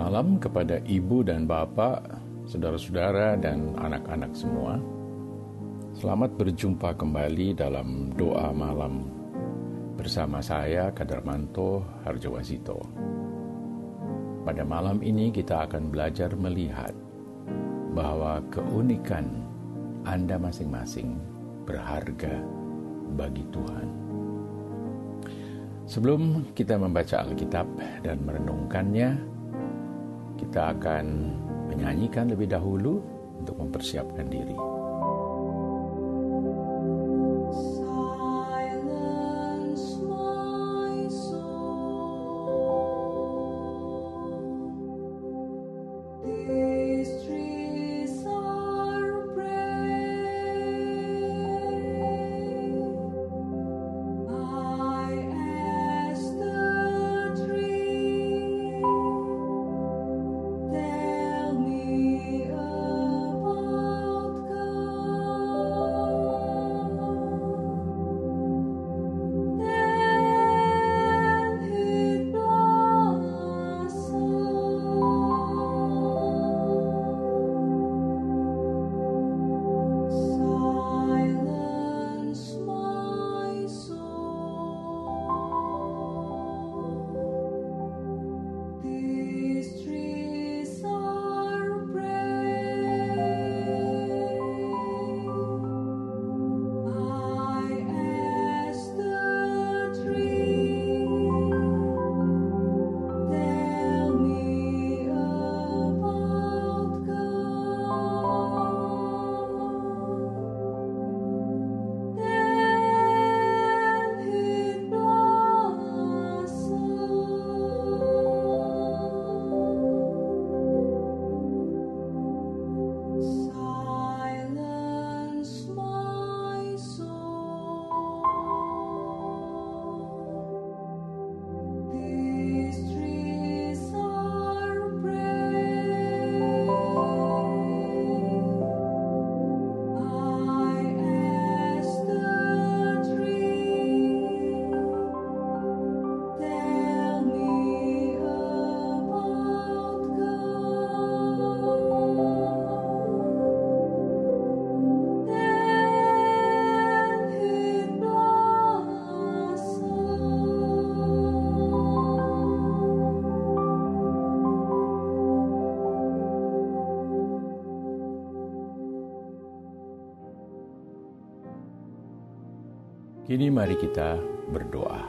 malam kepada ibu dan bapak, saudara-saudara dan anak-anak semua. Selamat berjumpa kembali dalam doa malam bersama saya, Kadarmanto Harjowasito. Pada malam ini kita akan belajar melihat bahwa keunikan Anda masing-masing berharga bagi Tuhan. Sebelum kita membaca Alkitab dan merenungkannya, kita akan menyanyikan lebih dahulu untuk mempersiapkan diri. Kini mari kita berdoa.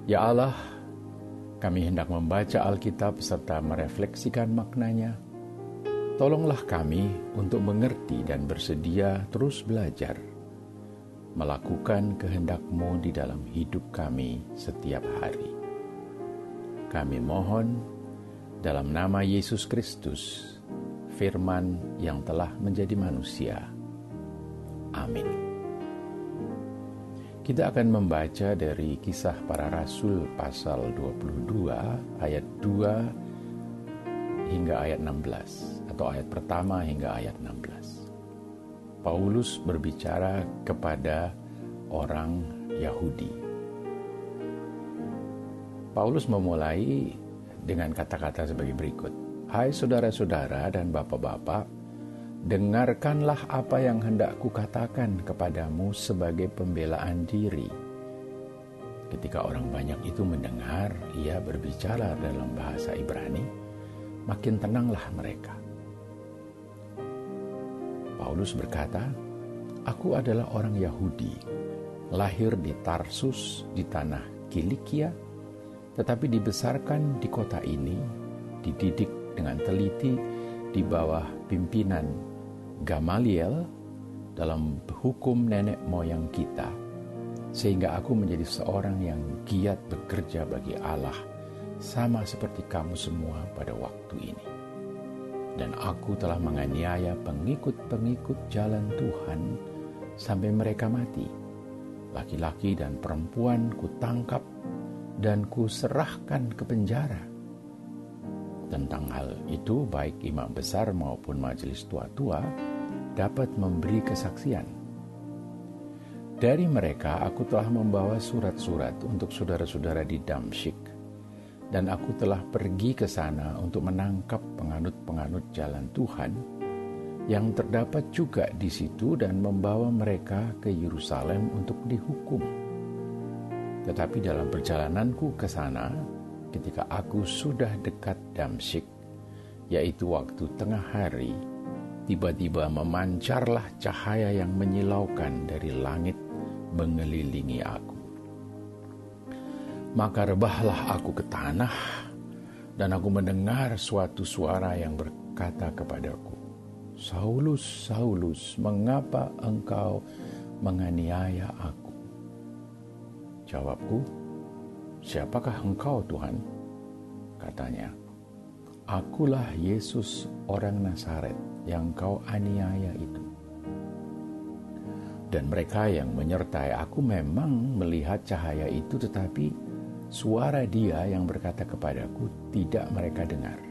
Ya Allah, kami hendak membaca Alkitab serta merefleksikan maknanya. Tolonglah kami untuk mengerti dan bersedia terus belajar, melakukan kehendak-Mu di dalam hidup kami setiap hari. Kami mohon dalam nama Yesus Kristus, Firman yang telah menjadi manusia. Amin. Kita akan membaca dari Kisah Para Rasul pasal 22 ayat 2 hingga ayat 16 atau ayat pertama hingga ayat 16. Paulus berbicara kepada orang Yahudi. Paulus memulai dengan kata-kata sebagai berikut. Hai saudara-saudara dan bapak-bapak, dengarkanlah apa yang hendak kukatakan kepadamu sebagai pembelaan diri. Ketika orang banyak itu mendengar, ia berbicara dalam bahasa Ibrani, makin tenanglah mereka. Paulus berkata, aku adalah orang Yahudi, lahir di Tarsus di tanah Kilikia, tetapi dibesarkan di kota ini, dididik dengan teliti di bawah pimpinan Gamaliel dalam hukum nenek moyang kita, sehingga aku menjadi seorang yang giat bekerja bagi Allah, sama seperti kamu semua pada waktu ini. Dan aku telah menganiaya pengikut-pengikut jalan Tuhan sampai mereka mati. Laki-laki dan perempuan kutangkap dan kuserahkan ke penjara. Tentang hal itu, baik imam besar maupun majelis tua-tua dapat memberi kesaksian. Dari mereka aku telah membawa surat-surat untuk saudara-saudara di Damsyik, dan aku telah pergi ke sana untuk menangkap penganut-penganut jalan Tuhan yang terdapat juga di situ dan membawa mereka ke Yerusalem untuk dihukum. Tetapi dalam perjalananku ke sana, ketika aku sudah dekat Damsyik, yaitu waktu tengah hari, tiba-tiba memancarlah cahaya yang menyilaukan dari langit mengelilingi aku. Maka rebahlah aku ke tanah, dan aku mendengar suatu suara yang berkata kepadaku, "Saulus, Saulus, mengapa engkau menganiaya aku?" Jawabku, "Siapakah engkau, Tuhan?" Katanya, "Akulah Yesus orang Nazaret yang kau aniaya itu." Dan mereka yang menyertai aku memang melihat cahaya itu, tetapi suara Dia yang berkata kepadaku tidak mereka dengar.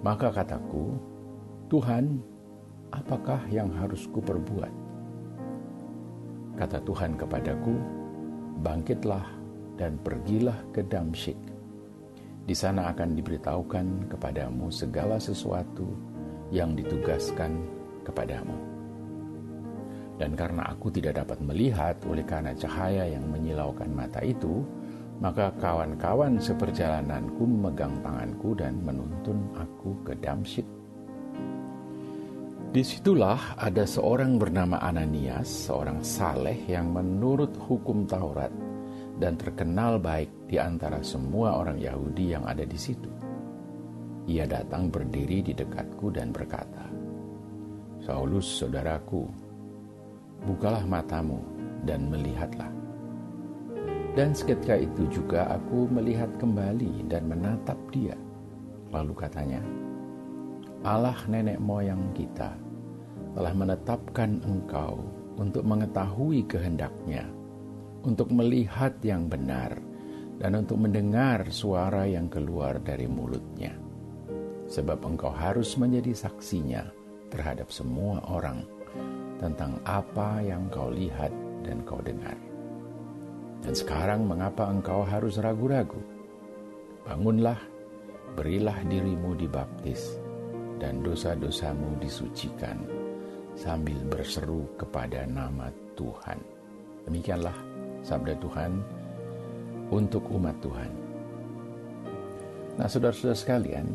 Maka kataku, "Tuhan, apakah yang harus kuperbuat?" Kata Tuhan kepadaku, "Bangkitlah dan pergilah ke Damsyik. Di sana akan diberitahukan kepadamu segala sesuatu yang ditugaskan kepadamu." Dan karena aku tidak dapat melihat oleh karena cahaya yang menyilaukan mata itu, maka kawan-kawan seperjalananku memegang tanganku dan menuntun aku ke Damsyik. Disitulah ada seorang bernama Ananias, seorang saleh yang menurut hukum Taurat dan terkenal baik di antara semua orang Yahudi yang ada di situ. Ia datang berdiri di dekatku dan berkata, "Saulus, saudaraku, bukalah matamu dan melihatlah." Dan seketika itu juga aku melihat kembali dan menatap dia. Lalu katanya, "Allah nenek moyang kita telah menetapkan engkau untuk mengetahui kehendak-Nya, untuk melihat yang benar, dan untuk mendengar suara yang keluar dari mulut-Nya. Sebab engkau harus menjadi saksinya terhadap semua orang tentang apa yang kau lihat dan kau dengar. Dan sekarang mengapa engkau harus ragu-ragu? Bangunlah, berilah dirimu dibaptis, dan dosa-dosamu disucikan, sambil berseru kepada nama Tuhan." Demikianlah sabda Tuhan untuk umat Tuhan. Nah, saudara-saudara sekalian,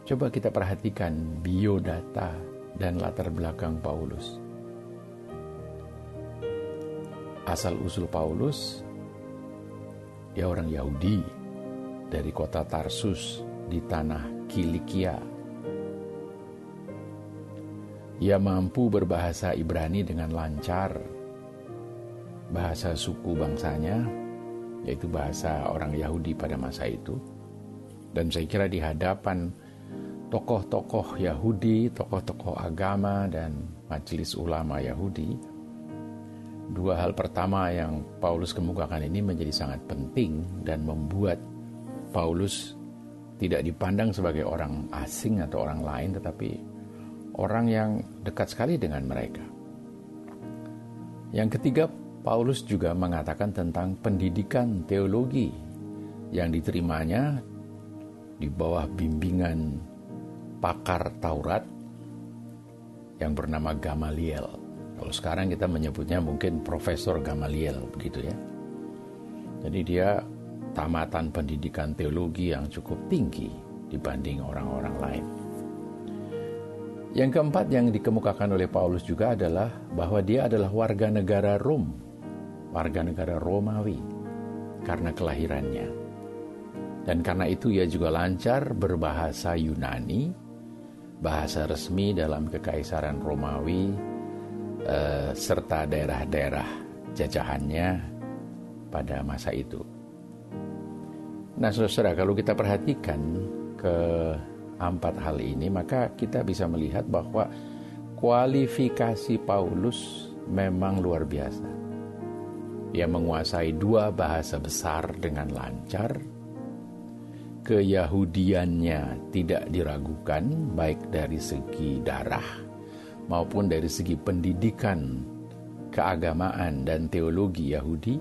coba kita perhatikan biodata dan latar belakang Paulus. Asal-usul Paulus, dia orang Yahudi dari kota Tarsus di tanah Kilikia. Ia mampu berbahasa Ibrani dengan lancar, bahasa suku bangsanya, yaitu bahasa orang Yahudi pada masa itu. Dan saya kira di hadapan tokoh-tokoh Yahudi, tokoh-tokoh agama, dan majelis ulama Yahudi, dua hal pertama yang Paulus kemukakan ini menjadi sangat penting dan membuat Paulus tidak dipandang sebagai orang asing atau orang lain, tetapi orang yang dekat sekali dengan mereka. Yang ketiga, Paulus juga mengatakan tentang pendidikan teologi yang diterimanya di bawah bimbingan pakar Taurat yang bernama Gamaliel. Kalau sekarang kita menyebutnya mungkin Profesor Gamaliel, begitu ya. Jadi dia tamatan pendidikan teologi yang cukup tinggi dibanding orang-orang lain. Yang keempat yang dikemukakan oleh Paulus juga adalah bahwa dia adalah warga negara Rom, warga negara Romawi karena kelahirannya. Dan karena itu ia juga lancar berbahasa Yunani, bahasa resmi dalam Kekaisaran Romawi, serta daerah-daerah jajahannya pada masa itu. Nah, saudara, kalau kita perhatikan keempat hal ini, maka kita bisa melihat bahwa kualifikasi Paulus memang luar biasa. Ia menguasai dua bahasa besar dengan lancar. Keyahudiannya tidak diragukan, baik dari segi darah maupun dari segi pendidikan, keagamaan, dan teologi Yahudi.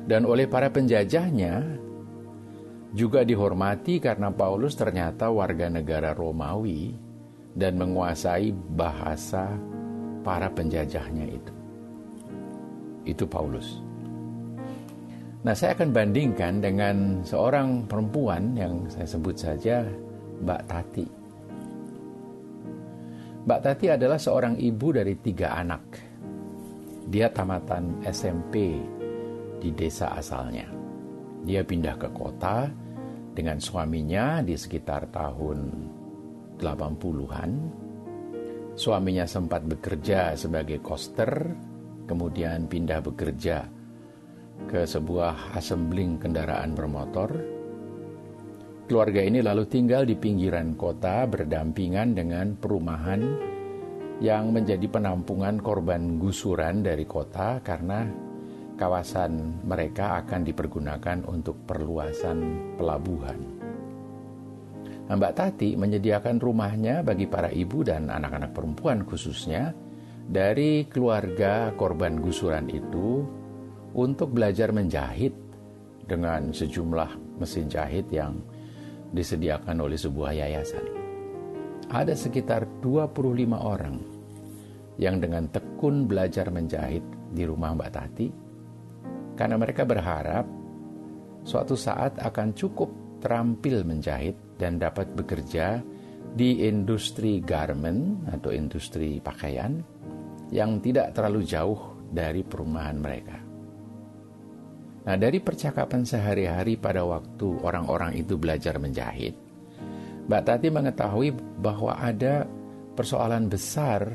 Dan oleh para penjajahnya, Juga dihormati karena Paulus ternyata warga negara Romawi dan menguasai bahasa para penjajahnya itu. Itu Paulus. Nah, saya akan bandingkan dengan seorang perempuan yang saya sebut saja Mbak Tati. Mbak Tati adalah seorang ibu dari 3 anak. Dia tamatan SMP di desa asalnya. Dia pindah ke kota dengan suaminya di sekitar tahun 80-an. Suaminya sempat bekerja sebagai koster, kemudian pindah bekerja ke sebuah assembling kendaraan bermotor. Keluarga ini lalu tinggal di pinggiran kota berdampingan dengan perumahan yang menjadi penampungan korban gusuran dari kota karena kawasan mereka akan dipergunakan untuk perluasan pelabuhan. Mbak Tati menyediakan rumahnya bagi para ibu dan anak-anak perempuan khususnya dari keluarga korban gusuran itu untuk belajar menjahit dengan sejumlah mesin jahit yang disediakan oleh sebuah yayasan. Ada sekitar 25 orang yang dengan tekun belajar menjahit di rumah Mbak Tati karena mereka berharap suatu saat akan cukup terampil menjahit dan dapat bekerja di industri garment atau industri pakaian yang tidak terlalu jauh dari perumahan mereka. Nah, dari percakapan sehari-hari pada waktu orang-orang itu belajar menjahit, Mbak Tati mengetahui bahwa ada persoalan besar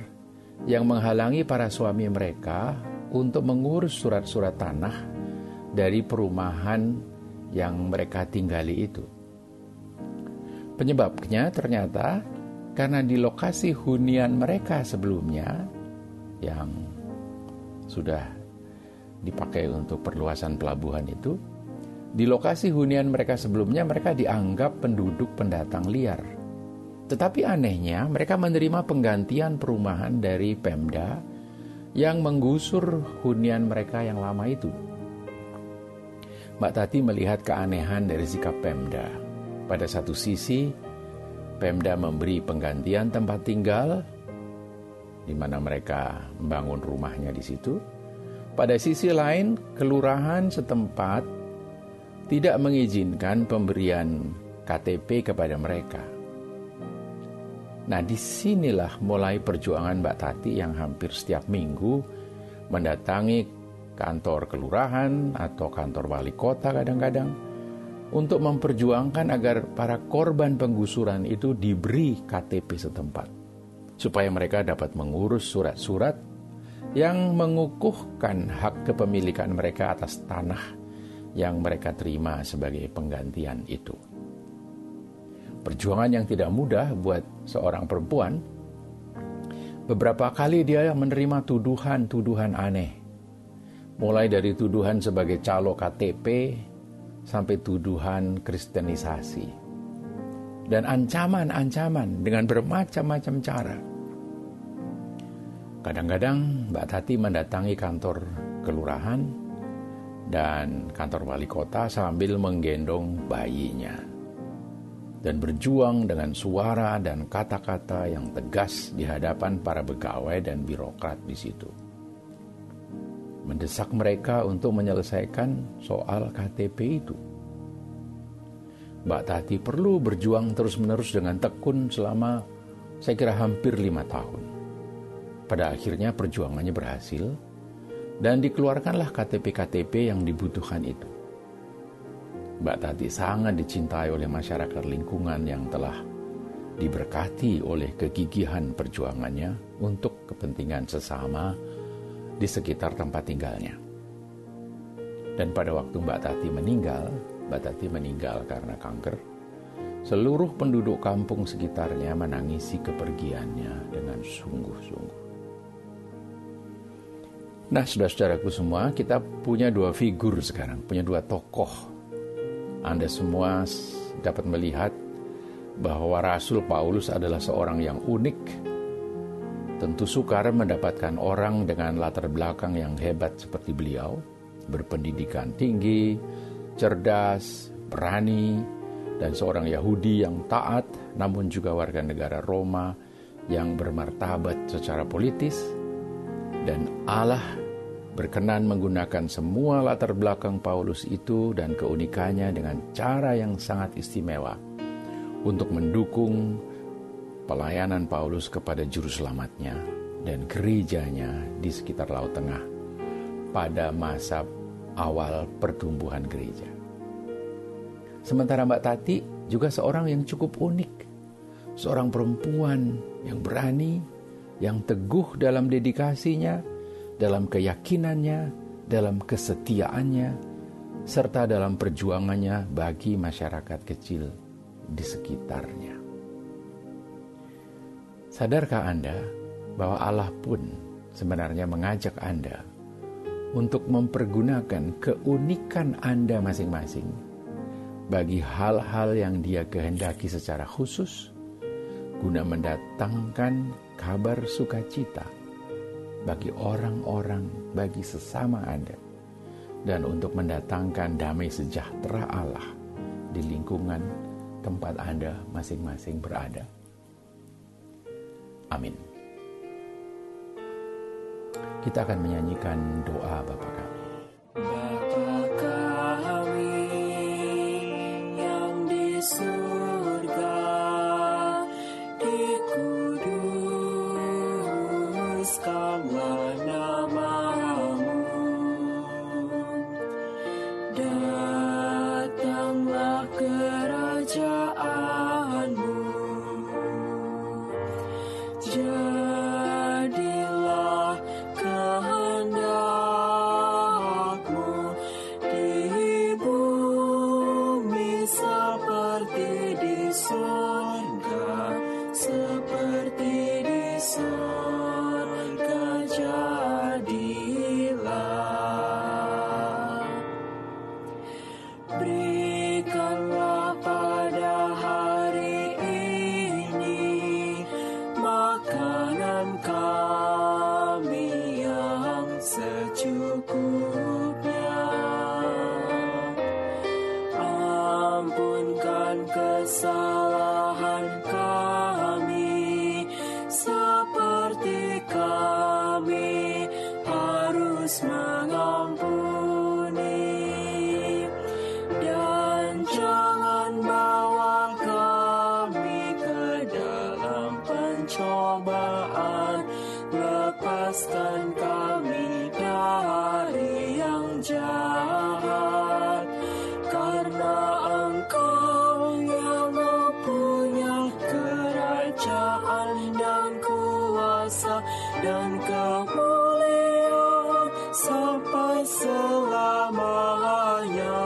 yang menghalangi para suami mereka untuk mengurus surat-surat tanah dari perumahan yang mereka tinggali itu. Penyebabnya ternyata karena di lokasi hunian mereka sebelumnya yang sudah dipakai untuk perluasan pelabuhan itu, di lokasi hunian mereka sebelumnya mereka dianggap penduduk pendatang liar. Tetapi anehnya mereka menerima penggantian perumahan dari Pemda yang menggusur hunian mereka yang lama itu. Mbak Tati melihat keanehan dari sikap Pemda. Pada satu sisi, Pemda memberi penggantian tempat tinggal di mana mereka membangun rumahnya di situ. Pada sisi lain, kelurahan setempat tidak mengizinkan pemberian KTP kepada mereka. Nah, disinilah mulai perjuangan Mbak Tati yang hampir setiap minggu mendatangi kantor kelurahan atau kantor wali kota kadang-kadang untuk memperjuangkan agar para korban penggusuran itu diberi KTP setempat, supaya mereka dapat mengurus surat-surat yang mengukuhkan hak kepemilikan mereka atas tanah yang mereka terima sebagai penggantian itu. Perjuangan yang tidak mudah buat seorang perempuan. Beberapa kali dia menerima tuduhan-tuduhan aneh. Mulai dari tuduhan sebagai calo KTP sampai tuduhan kristenisasi. Dan ancaman-ancaman dengan bermacam-macam cara. Kadang-kadang Mbak Tati mendatangi kantor kelurahan dan kantor wali kota sambil menggendong bayinya dan berjuang dengan suara dan kata-kata yang tegas di hadapan para pegawai dan birokrat di situ. Mendesak mereka untuk menyelesaikan soal KTP itu. Mbak Tati perlu berjuang terus-menerus dengan tekun selama saya kira hampir 5 tahun. Pada akhirnya perjuangannya berhasil dan dikeluarkanlah KTP-KTP yang dibutuhkan itu. Mbak Tati sangat dicintai oleh masyarakat lingkungan yang telah diberkati oleh kegigihan perjuangannya untuk kepentingan sesama di sekitar tempat tinggalnya. Dan pada waktu Mbak Tati meninggal karena kanker, seluruh penduduk kampung sekitarnya menangisi kepergiannya dengan sungguh-sungguh. Nah, saudara-saudaraku semua, kita punya 2 figur sekarang, punya 2 tokoh. Anda semua dapat melihat bahwa Rasul Paulus adalah seorang yang unik. Tentu sukar mendapatkan orang dengan latar belakang yang hebat seperti beliau, berpendidikan tinggi, cerdas, berani, dan seorang Yahudi yang taat, namun juga warga negara Roma yang bermartabat secara politis. Dan Allah berkenan menggunakan semua latar belakang Paulus itu dan keunikannya dengan cara yang sangat istimewa untuk mendukung pelayanan Paulus kepada juru selamatnya dan gerejanya di sekitar Laut Tengah pada masa awal pertumbuhan gereja. Sementara Mbak Tati juga seorang yang cukup unik, seorang perempuan yang berani, yang teguh dalam dedikasinya, dalam keyakinannya, dalam kesetiaannya, serta dalam perjuangannya bagi masyarakat kecil di sekitarnya. Sadarkah Anda bahwa Allah pun sebenarnya mengajak Anda untuk mempergunakan keunikan Anda masing-masing bagi hal-hal yang Dia kehendaki secara khusus guna mendatangkan kabar sukacita bagi orang-orang, bagi sesama Anda, dan untuk mendatangkan damai sejahtera Allah di lingkungan tempat Anda masing-masing berada. Amin. Kita akan menyanyikan doa Bapa kami. Bapa kami yang di surga, dikuduskanlah nama-Mu, datanglah kerajaan-Mu, jadilah kehendak-Mu di bumi seperti di surga, seperti di surga jadilah. Berikanlah pada hari ini makanan kami yang secukupnya. Ampunkan kesalahan kami seperti kami harus mengampuni, dan jangan bawa kami ke dalam pencobaan, lepaskan kami dari yang jahat, karena Engkau yang mempunyai kerajaan dan kuasa dan kemuliaan sampai selamanya.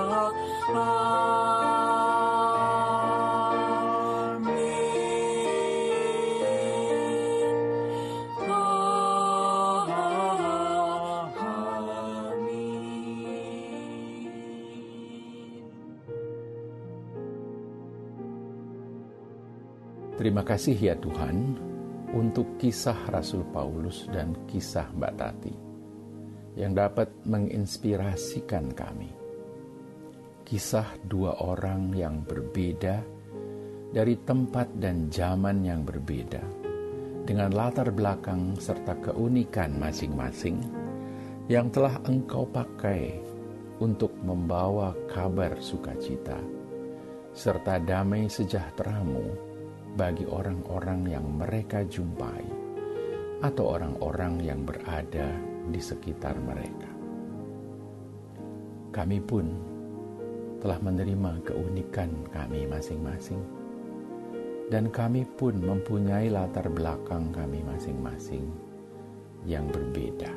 Terima kasih ya Tuhan untuk kisah Rasul Paulus dan kisah Mbak Tati yang dapat menginspirasikan kami. Kisah dua orang yang berbeda dari tempat dan zaman yang berbeda, dengan latar belakang serta keunikan masing-masing yang telah Engkau pakai untuk membawa kabar sukacita serta damai sejahtera-Mu bagi orang-orang yang mereka jumpai atau orang-orang yang berada di sekitar mereka. Kami pun telah menerima keunikan kami masing-masing, dan kami pun mempunyai latar belakang kami masing-masing yang berbeda.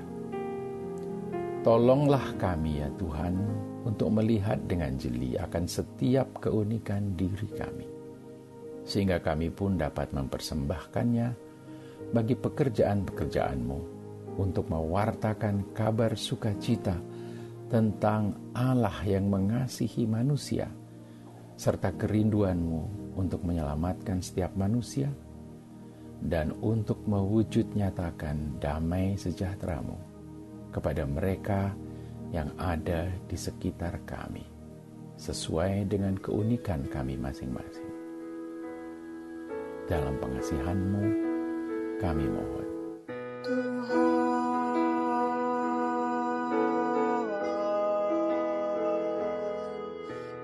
Tolonglah kami ya Tuhan untuk melihat dengan jeli akan setiap keunikan diri kami, sehingga kami pun dapat mempersembahkannya bagi pekerjaan-pekerjaan-Mu untuk mewartakan kabar sukacita tentang Allah yang mengasihi manusia, serta kerinduan-Mu untuk menyelamatkan setiap manusia, dan untuk mewujud nyatakan damai sejahtera-Mu kepada mereka yang ada di sekitar kami. sesuai dengan keunikan kami masing-masing. Dalam pengasihan-Mu kami mohon.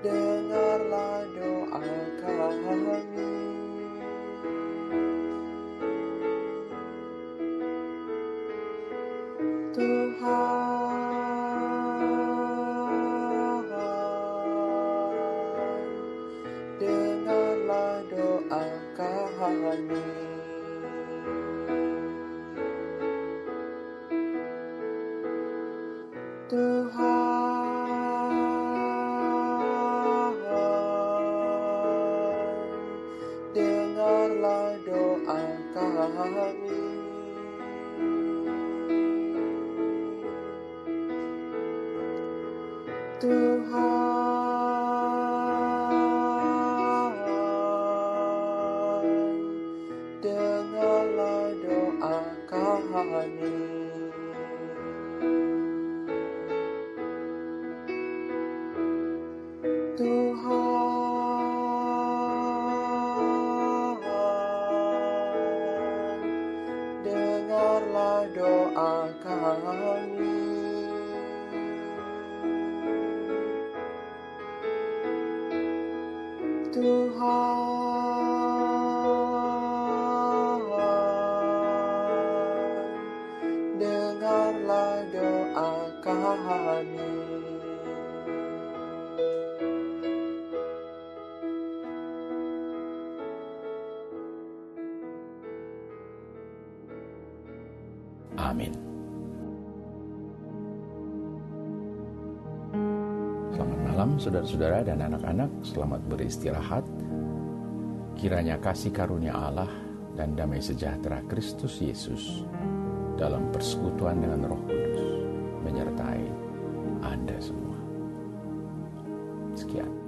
Dengarlah doa kami. Tuhan, dengarlah doa kami. Tuhan, dengarlah doa kami. Tuhan, dengarlah doa kami. Tuhan, dengarlah doa kami. Tuhan, dengarlah doa kami. Amin. Selamat malam saudara-saudara dan anak-anak, selamat beristirahat. Kiranya kasih karunia Allah dan damai sejahtera Kristus Yesus dalam persekutuan dengan Roh Kudus menyertai Anda semua. Sekian.